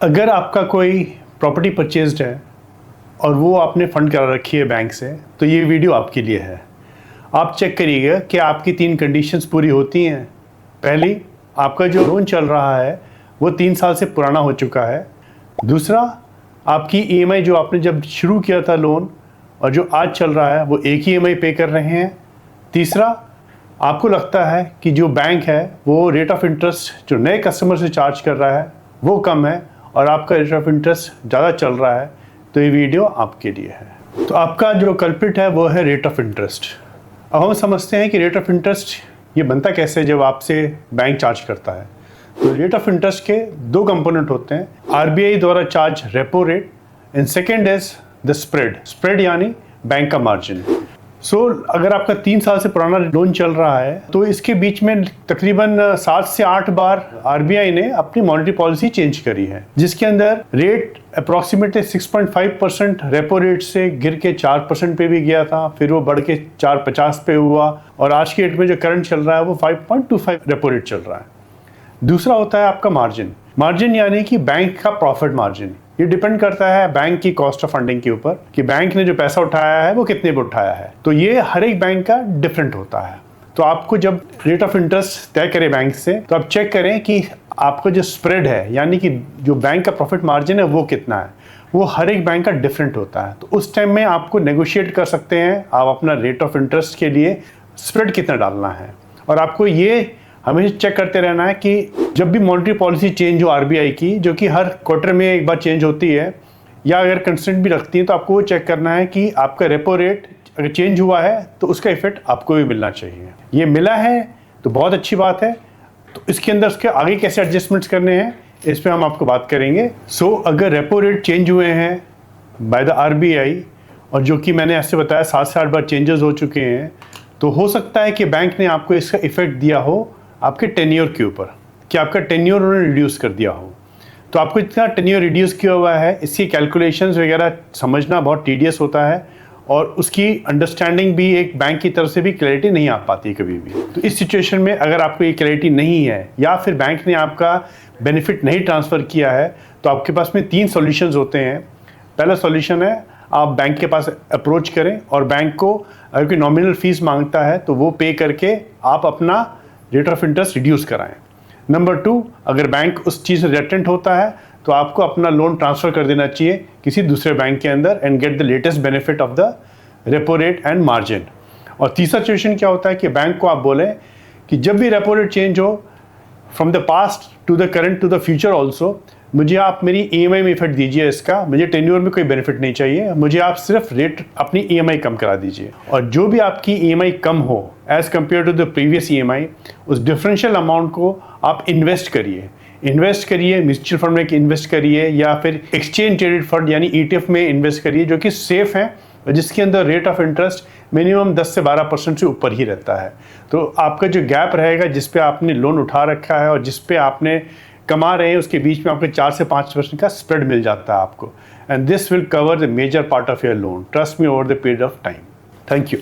अगर आपका कोई प्रॉपर्टी परचेज्ड है और वो आपने फंड करा रखी है बैंक से, तो ये वीडियो आपके लिए है। आप चेक करिएगा कि आपकी 3 कंडीशंस पूरी होती हैं। पहली, आपका जो लोन चल रहा है वो 3 साल से पुराना हो चुका है। दूसरा, आपकी EMI जो आपने जब शुरू किया था लोन और जो आज चल रहा है वो एक ही EMI पे कर रहे हैं। तीसरा, आपको लगता है कि जो बैंक है वो रेट ऑफ इंटरेस्ट जो नए कस्टमर से चार्ज कर रहा है वो कम है और आपका रेट ऑफ इंटरेस्ट ज़्यादा चल रहा है, तो ये वीडियो आपके लिए है। तो आपका जो कल्प्रिट है वो है रेट ऑफ इंटरेस्ट। अब हम समझते हैं कि रेट ऑफ इंटरेस्ट ये बनता कैसे जब आपसे बैंक चार्ज करता है। तो रेट ऑफ इंटरेस्ट के 2 कंपोनेंट होते हैं। RBI द्वारा charge repo rate and second is the spread यानी बैंक का मार्जिन। अगर आपका 3 साल से पुराना लोन चल रहा है तो इसके बीच में तकरीबन 7 से 8 बार RBI ने अपनी मॉनेटरी पॉलिसी चेंज करी है, जिसके अंदर रेट अप्रॉक्सीमेटली 6.5% रेपो रेट से गिर के 4% पे भी गया था, फिर वो बढ़ के 4.50 पे हुआ और आज के डेट में जो करंट चल रहा है वो 5.25 रेपो रेट चल रहा है। दूसरा होता है आपका मार्जिन यानी कि बैंक का प्रॉफिट मार्जिन। ये डिपेंड करता है बैंक की कॉस्ट ऑफ फंडिंग के ऊपर कि बैंक ने जो पैसा उठाया है वो कितने पे उठाया है। तो ये हर एक बैंक का डिफरेंट होता है। तो आपको जब रेट ऑफ इंटरेस्ट तय करें बैंक से, तो आप चेक करें कि आपका जो स्प्रेड है यानी कि जो बैंक का प्रॉफिट मार्जिन है वो कितना है। वो हर एक बैंक का डिफरेंट होता है। तो उस टाइम में आपको नेगोशिएट कर सकते हैं आप अपना रेट ऑफ इंटरेस्ट के लिए स्प्रेड कितना डालना है। और आपको ये हमेशा चेक करते रहना है कि जब भी मॉनेटरी पॉलिसी चेंज हो RBI की, जो कि हर क्वार्टर में एक बार चेंज होती है या अगर कंस्टेंट भी रखती है, तो आपको वो चेक करना है कि आपका रेपो रेट अगर चेंज हुआ है तो उसका इफेक्ट आपको भी मिलना चाहिए। ये मिला है तो बहुत अच्छी बात है। तो इसके अंदर उसके आगे कैसे एडजस्टमेंट्स करने हैं इस पर हम आपको बात करेंगे। अगर रेपो रेट चेंज हुए हैं बाय द RBI और जो कि मैंने ऐसे बताया 7 से 8 बार चेंजेस हो चुके हैं, तो हो सकता है कि बैंक ने आपको इसका इफेक्ट दिया हो आपके टेन्योर के ऊपर, कि आपका टेन्योर उन्होंने रिड्यूस कर दिया हो। तो आपको इतना टेन्योर रिड्यूस किया हुआ है, इसकी कैलकुलेशंस वगैरह समझना बहुत टीडियस होता है और उसकी अंडरस्टैंडिंग भी एक बैंक की तरफ से भी क्लैरिटी नहीं आ पाती कभी भी। तो इस सिचुएशन में अगर आपको ये क्लैरिटी नहीं है या फिर बैंक ने आपका बेनिफिट नहीं ट्रांसफ़र किया है, तो आपके पास में 3 सॉल्यूशंस होते हैं। पहला सॉल्यूशन है आप बैंक के पास अप्रोच करें और बैंक को अगर कोई नॉमिनल फीस मांगता है तो वो पे करके आप अपना रेट ऑफ इंटरेस्ट रिड्यूस कराएं। नंबर 2, अगर बैंक उस चीज़ से रिलेटेंट होता है तो आपको अपना लोन ट्रांसफ़र कर देना चाहिए किसी दूसरे बैंक के अंदर and get the latest benefit of the repo rate and margin. और तीसरा सिचुएशन क्या होता है कि बैंक को आप बोलें कि जब भी रेपो रेट चेंज हो from the past to the current to the future also, मुझे आप मेरी EMI में इफेक्ट दीजिए इसका, मुझे टेन्योर में कोई बेनिफिट नहीं चाहिए, मुझे आप सिर्फ रेट अपनी EMI कम करा दीजिए। और जो भी आपकी EMI कम हो as compare to the previous EMI, उस डिफरेंशियल अमाउंट को आप इन्वेस्ट करिए म्यूचुअल फंड में इन्वेस्ट करिए या फिर एक्सचेंज ट्रेडेड फंड यानी ETF में इन्वेस्ट करिए, जो कि सेफ है और जिसके अंदर रेट ऑफ इंटरेस्ट मिनिमम 10 से 12% से ऊपर ही रहता है। तो आपका जो गैप रहेगा जिस पे आपने लोन उठा रखा है और जिस पे आपने कमा रहे हैं, उसके बीच में आपको 4 से 5% का स्प्रेड मिल जाता है आपको। And this will cover the major part of your loan, trust me, over the period of time. Thank you.